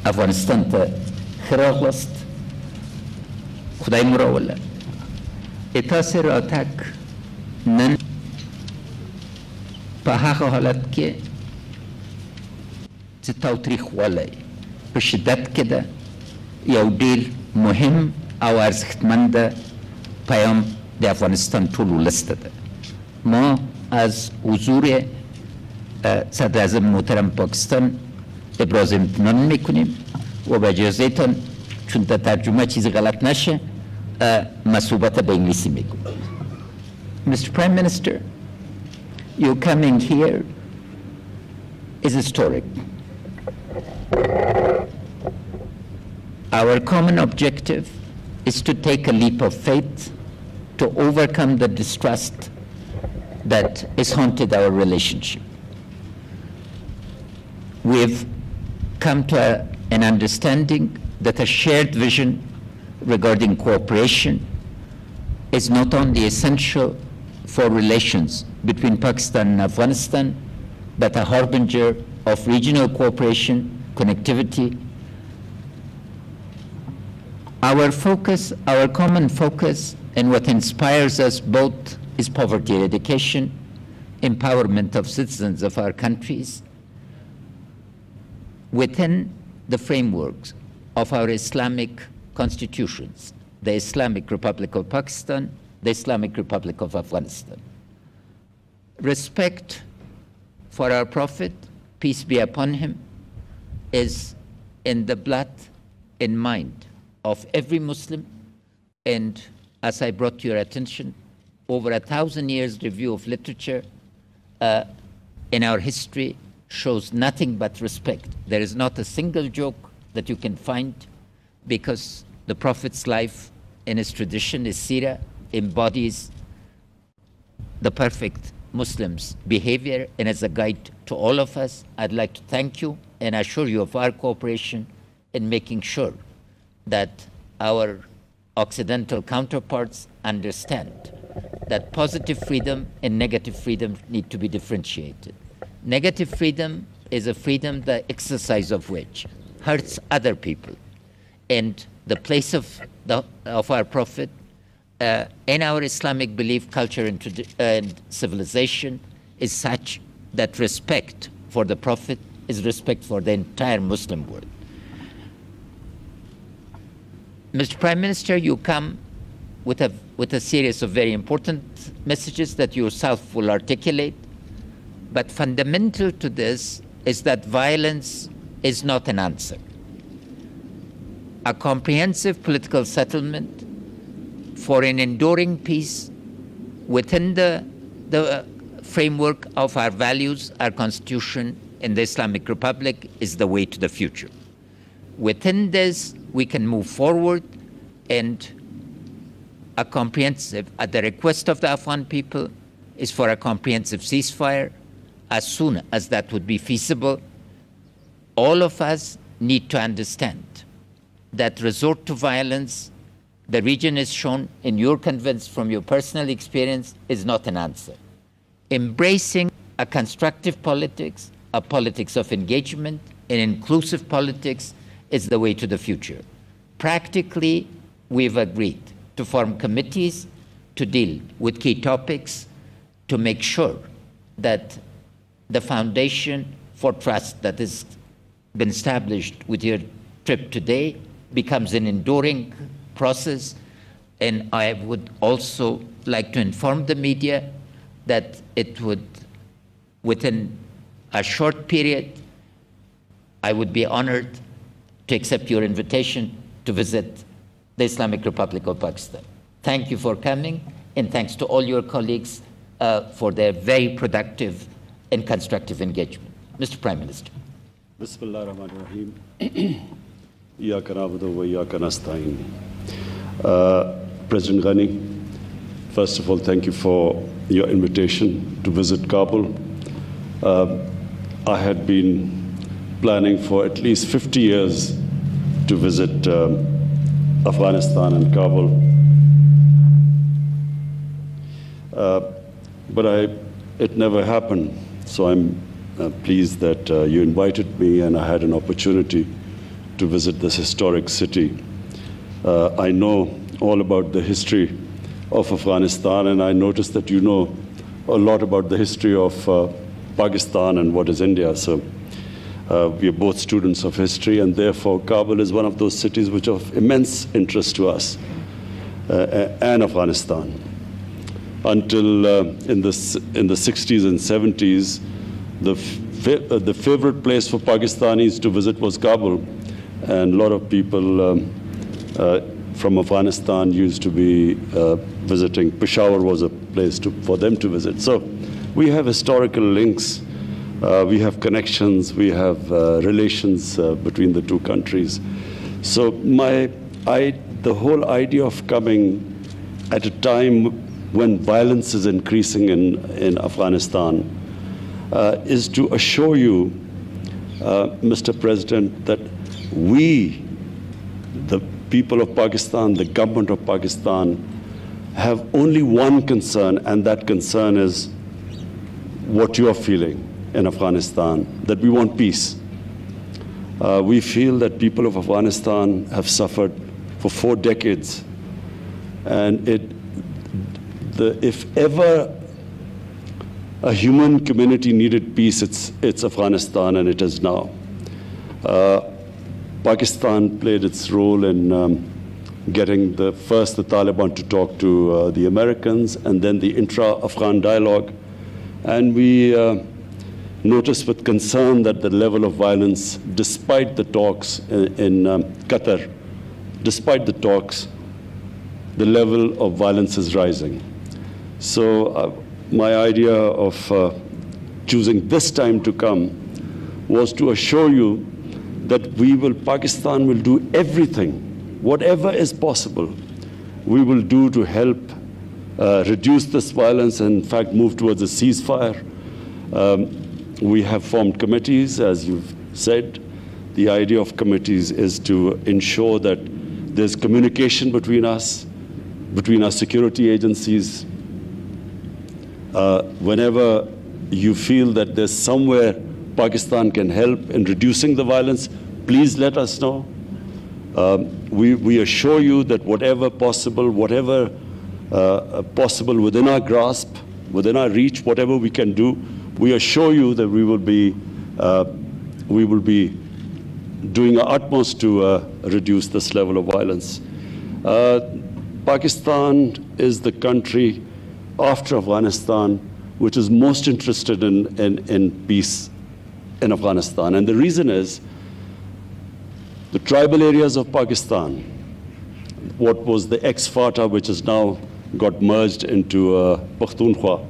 افغانستان ته ښه راغلاست. خدای مو راوله. تاسې راتګ نن په هغه حالت کې چې تاوتریخوالی په شدت کې ده یو ډېر مهم او ارزښتمنده پیام د افغانستان ټول ولس ته ده. ما از حضور صدر اعظم محترم پاکستان ابراز امتنان میکنیم و با اجازهتان چون در ترجمه چیزی غلط نشه صحبت به انگلیسی میگم. Mr. Prime Minister, your coming here is historic. Our common objective is to take a leap of faith to overcome the distrust that has haunted our relationship. We've come to an understanding that a shared vision regarding cooperation is not only essential for relations between Pakistan and Afghanistan, but a harbinger of regional cooperation, connectivity. Our focus, our common focus, and what inspires us both is poverty eradication, empowerment of citizens of our countries within the frameworks of our Islamic constitutions, the Islamic Republic of Pakistan, the Islamic Republic of Afghanistan. Respect for our Prophet, peace be upon him, is in the blood and mind of every Muslim, and as I brought to your attention, over 1,000 years review of literature in our history shows nothing but respect. There is not a single joke that you can find, because the Prophet's life and his tradition, his seerah, embodies the perfect Muslim's behavior, and as a guide to all of us, I'd like to thank you and assure you of our cooperation in making sure that our Occidental counterparts understand that positive freedom and negative freedom need to be differentiated. Negative freedom is a freedom, the exercise of which hurts other people. And the place of our Prophet in our Islamic belief, culture, and civilization is such that respect for the Prophet is respect for the entire Muslim world. Mr. Prime Minister, you come with a series of very important messages that you yourself will articulate, but fundamental to this is that violence is not an answer. A comprehensive political settlement for an enduring peace within the framework of our values, our constitution, and the Islamic Republic is the way to the future. Within this, we can move forward, and a comprehensive, at the request of the Afghan people, is for a comprehensive ceasefire as soon as that would be feasible. All of us need to understand that resort to violence, the region is shown, and you're convinced from your personal experience, is not an answer. Embracing a constructive politics, a politics of engagement, an inclusive politics is the way to the future. Practically, we've agreed to form committees to deal with key topics to make sure that the foundation for trust that has been established with your trip today becomes an enduring process. And I would also like to inform the media that it would, within a short period, I would be honored to accept your invitation to visit the Islamic Republic of Pakistan. Thank you for coming, and thanks to all your colleagues for their very productive and constructive engagement. Mr. Prime Minister. Bismillah ar-Rahman ar-Rahim. Iyaka na'budu wa iyaka nasta'in. President Ghani, first of all, thank you for your invitation to visit Kabul. I had been planning for at least 50 years to visit Afghanistan and Kabul. But it never happened, so I'm pleased that you invited me and I had an opportunity to visit this historic city. I know all about the history of Afghanistan, and I noticed that you know a lot about the history of Pakistan and what is India. So we are both students of history, and therefore Kabul is one of those cities which are of immense interest to us and Afghanistan. Until in the 60s and 70s, the favorite place for Pakistanis to visit was Kabul, and a lot of people from Afghanistan used to be visiting. Peshawar was a place for them to visit. So we have historical links, we have connections, we have relations between the two countries. So the whole idea of coming at a time when violence is increasing in Afghanistan is to assure you, Mr. President, that we, the people of Pakistan, the government of Pakistan, have only one concern, and that concern is what you are feeling in Afghanistan, that we want peace. We feel that people of Afghanistan have suffered for 4 decades, and if ever a human community needed peace, it's Afghanistan, and it is now. Pakistan played its role in getting first the Taliban to talk to the Americans, and then the intra-Afghan dialogue. And we noticed with concern that the level of violence, despite the talks in Qatar, despite the talks, the level of violence is rising. So my idea of choosing this time to come was to assure you that Pakistan will do everything, whatever is possible, we will do to help reduce this violence and, in fact, move towards a ceasefire. We have formed committees, as you've said. The idea of committees is to ensure that there's communication between us, between our security agencies. Whenever you feel that there's somewhere Pakistan can help in reducing the violence, please let us know. We assure you that whatever possible within our grasp, within our reach, whatever we can do, we assure you that we will be doing our utmost to reduce this level of violence. Pakistan is the country after Afghanistan which is most interested in peace in Afghanistan. And the reason is the tribal areas of Pakistan, what was the ex-FATA, which has now got merged into Pakhtunkhwa.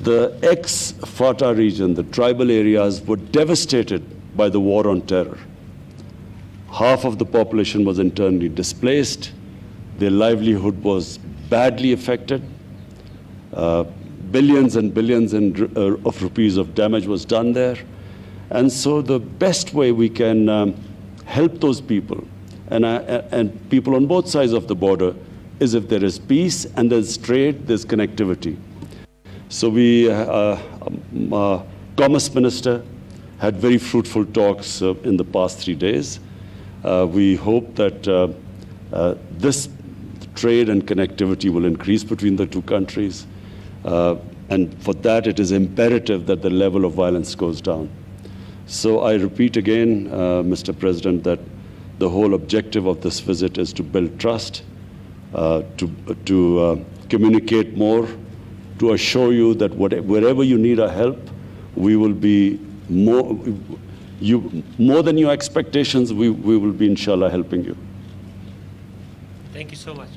The ex-FATA region, the tribal areas, were devastated by the war on terror. Half of the population was internally displaced. Their livelihood was badly affected. Billions and billions of rupees of damage was done there. And so the best way we can help those people, and people on both sides of the border, is if there is peace and there's trade, there's connectivity. So Commerce Minister had very fruitful talks in the past 3 days. We hope that this trade and connectivity will increase between the two countries. And for that, it is imperative that the level of violence goes down. So I repeat again, Mr. President, that the whole objective of this visit is to build trust, to communicate more, to assure you that wherever you need our help, we will be more than your expectations, we will be, inshallah, helping you. Thank you so much.